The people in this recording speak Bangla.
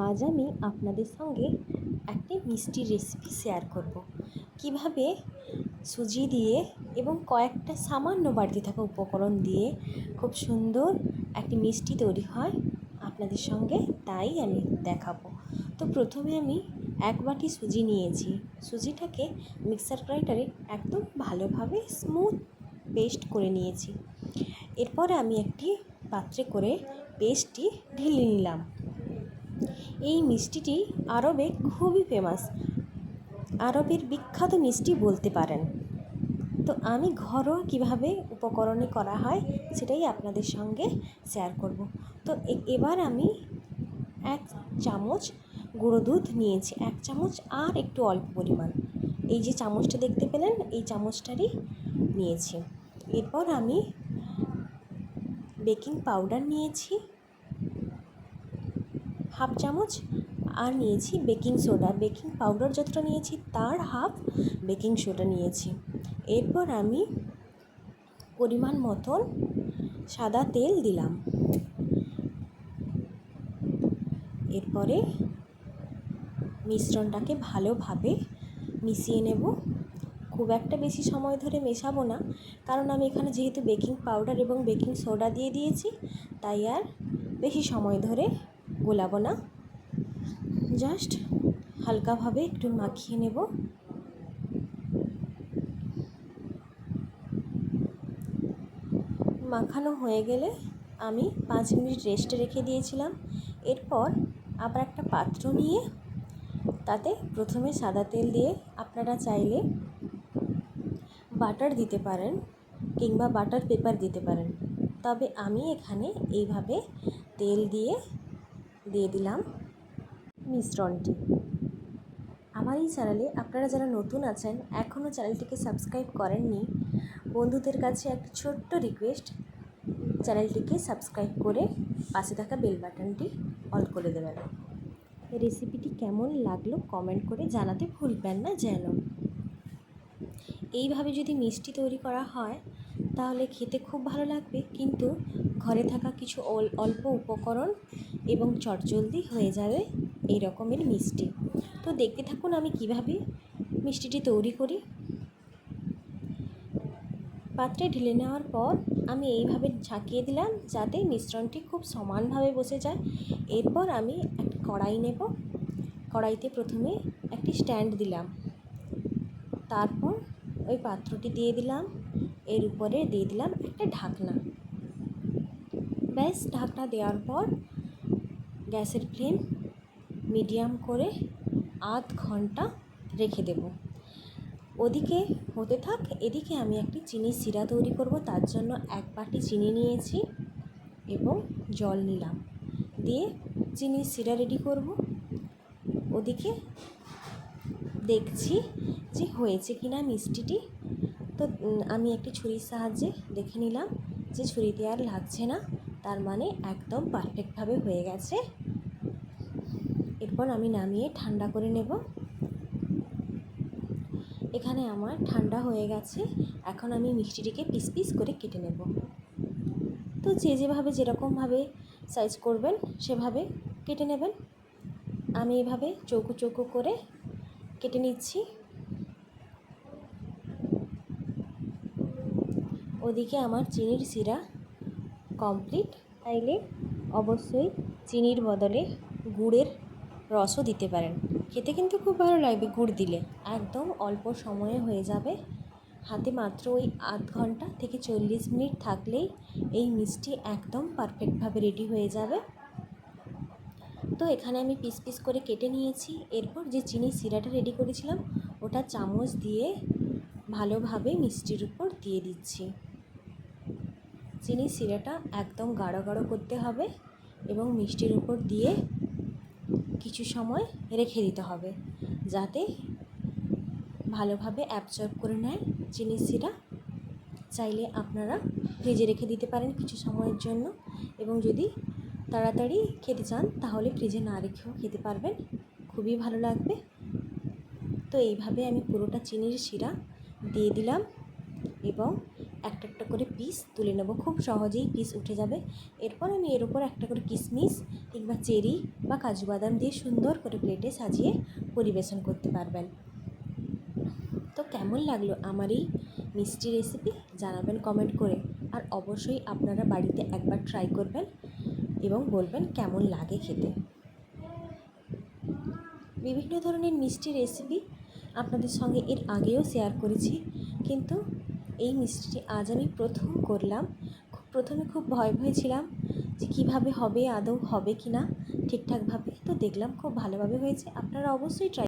আজ আমি আপনাদের সঙ্গে একটি মিষ্টির রেসিপি শেয়ার করব। কিভাবে সুজি দিয়ে এবং কয়েকটা সামান্য বাড়তি থাকা উপকরণ দিয়ে খুব সুন্দর একটি মিষ্টি তৈরি হয় আপনাদের সঙ্গে তাই আমি দেখাবো। তো প্রথমে আমি 1 বাটি সুজি নিয়েছি। সুজিটাকে মিক্সার গ্রাইন্ডারে একদম ভালোভাবে স্মুথ পেস্ট করে নিয়েছি। এরপরে আমি একটি পাত্রে করে পেস্টটি ঢেলে নিলাম। এই মিষ্টিটি আরবে খুবই ফেমাস, আরবের বিখ্যাত মিষ্টি বলতে পারেন। তো আমি ঘরোয়া কীভাবে উপকরণে করা হয় সেটাই আপনাদের সঙ্গে শেয়ার করব। তো এবার আমি 1 চামচ গুঁড়ো দুধ নিয়েছি, 1 চামচ আর একটু অল্প পরিমাণ। এই যে চামচটা দেখতে পেলেন এই চামচটারই নিয়েছি। এরপর আমি বেকিং পাউডার নিয়েছি 1/2 চামচ আর নিয়েছি বেকিং সোডা। বেকিং পাউডার যতটা নিয়েছি তার হাফ বেকিং সোডা নিয়েছি। এরপর আমি পরিমাণ মতন সাদা তেল দিলাম। এরপরে মিশ্রণটাকে ভালোভাবে মিশিয়ে নেব। খুব একটা বেশি সময় ধরে মেশাবো না, কারণ আমি এখানে যেহেতু বেকিং পাউডার এবং বেকিং সোডা দিয়ে দিয়েছি তাই আর বেশি সময় ধরে গোলাবো না। জাস্ট হালকাভাবে একটু মাখিয়ে নেব। মাখানো হয়ে গেলে আমি 5 মিনিট রেস্টে রেখে দিয়েছিলাম। এরপর আবার একটা পাত্র নিয়ে তাতে প্রথমে সাদা তেল দিয়ে আপনারা চাইলে বাটার দিতে পারেন কিংবা বাটার পেপার দিতে পারেন, তবে আমি এখানে এইভাবে তেল দিয়ে দিলাম মিশ্রণটি। আমার এই চ্যানেলে আপনারা যারা নতুন আছেন এখনও চ্যানেলটিকে সাবস্ক্রাইব করেননি, বন্ধুদের কাছে একটা ছোট্ট রিকোয়েস্ট, চ্যানেলটিকে সাবস্ক্রাইব করে পাশে থাকা বেল বাটনটি অল করে দেবেন। রেসিপিটি কেমন লাগলো কমেন্ট করে জানাতে ভুলবেন না যেন। এইভাবে যদি মিষ্টি তৈরি করা হয় তাহলে খেতে খুব ভালো লাগবে, কিন্তু ঘরে থাকা কিছু অল্প উপকরণ এবং চটজলদি হয়ে যাবে এই রকমের মিষ্টি। তো দেখতে থাকুন আমি কিভাবে মিষ্টিটি তৈরি করি। পাত্রে ঢেলে নেওয়ার পর আমি এইভাবে ঝাঁকিয়ে দিলাম যাতে মিশ্রণটি খুব সমানভাবে বসে যায়। এরপর আমি একটা কড়াই নেব। কড়াইতে প্রথমে একটি স্ট্যান্ড দিলাম, তারপর ওই পাত্রটি দিয়ে দিলাম, এর উপরে দিয়ে দিলাম একটা ঢাকনা। ব্যাস ঢাকনা দেওয়ার পর গ্যাসের ফ্লেম মিডিয়াম করে আধ ঘন্টা রেখে দেব। ওদিকে হতে থাক, এদিকে আমি একটি চিনির শিরা তৈরি করব। তার জন্য 1 বাটি চিনি নিয়েছি এবং জল নিলাম, দিয়ে চিনির শিরা রেডি করব। ওদিকে দেখছি যে হয়েছে কিনা মিষ্টিটি। তো আমি একটি ছুরির সাহায্যে দেখে নিলাম যে ছুরিতে আর লাগছে না, তার মানে একদম পারফেক্টভাবে হয়ে গেছে। এরপর আমি নামিয়ে ঠান্ডা করে নেব। এখানে আমার ঠান্ডা হয়ে গেছে। এখন আমি মিষ্টিটিকে পিস পিস করে কেটে নেব। তো যেভাবে যেরকমভাবে সাইজ করবেন সেভাবে কেটে নেবেন। আমি এভাবে চৌকো চৌকো করে কেটে নিচ্ছি। ওদিকে আমার চিনির শিরা কমপ্লিট। চাইলে অবশ্যই চিনির বদলে গুড়ের রসও দিতে পারেন, খেতে কিন্তু খুব ভালো লাগবে গুড় দিলে। একদম অল্প সময়ে হয়ে যাবে, হাতে মাত্র ওই আধ ঘন্টা থেকে 40 মিনিট থাকলেই এই মিষ্টি একদম পারফেক্টভাবে রেডি হয়ে যাবে। তো এখানে আমি পিস পিস করে কেটে নিয়েছি। এরপর যে চিনির শিরাটা রেডি করেছিলাম ওটা চামচ দিয়ে ভালোভাবে মিষ্টির উপর দিয়ে দিচ্ছি। চিনির শিরাটা একদম গাঢ় গাঢ় করতে হবে এবং মিষ্টির উপর দিয়ে কিছু সময় রেখে দিতে হবে যাতে ভালোভাবে অ্যাবজর্ব করে নেয় চিনির শিরা। চাইলে আপনারা ফ্রিজে রেখে দিতে পারেন কিছু সময়ের জন্য, এবং যদি তাড়াতাড়ি খেতে চান তাহলে ফ্রিজে না রেখেও খেতে পারবেন, খুবই ভালো লাগবে। তো এইভাবে আমি পুরোটা চিনির শিরা দিয়ে দিলাম এবং একটা একটা করে পিস তুলে নেব। খুব সহজেই পিস উঠে যাবে। এরপর আমি এর উপর একটা করে কিশমিশ কিংবা চেরি বা কাজু বাদাম দিয়ে সুন্দর করে প্লেটে সাজিয়ে পরিবেশন করতে পারবেন। তো কেমন লাগলো আমার এই মিষ্টি রেসিপি জানাবেন কমেন্ট করে। আর অবশ্যই আপনারা বাড়িতে একবার ট্রাই করবেন এবং বলবেন কেমন লাগে খেতে। বিভিন্ন ধরনের মিষ্টি রেসিপি আপনাদের সঙ্গে এর আগেও শেয়ার করেছি, কিন্তু এই মিষ্টিটি আজ আমি প্রথম করলাম। প্রথমে খুব ভয় ছিলাম যে কীভাবে হবে, আদৌ হবে কি না ঠিকঠাকভাবে। তো দেখলাম খুব ভালোভাবে হয়েছে। আপনারা অবশ্যই ট্রাই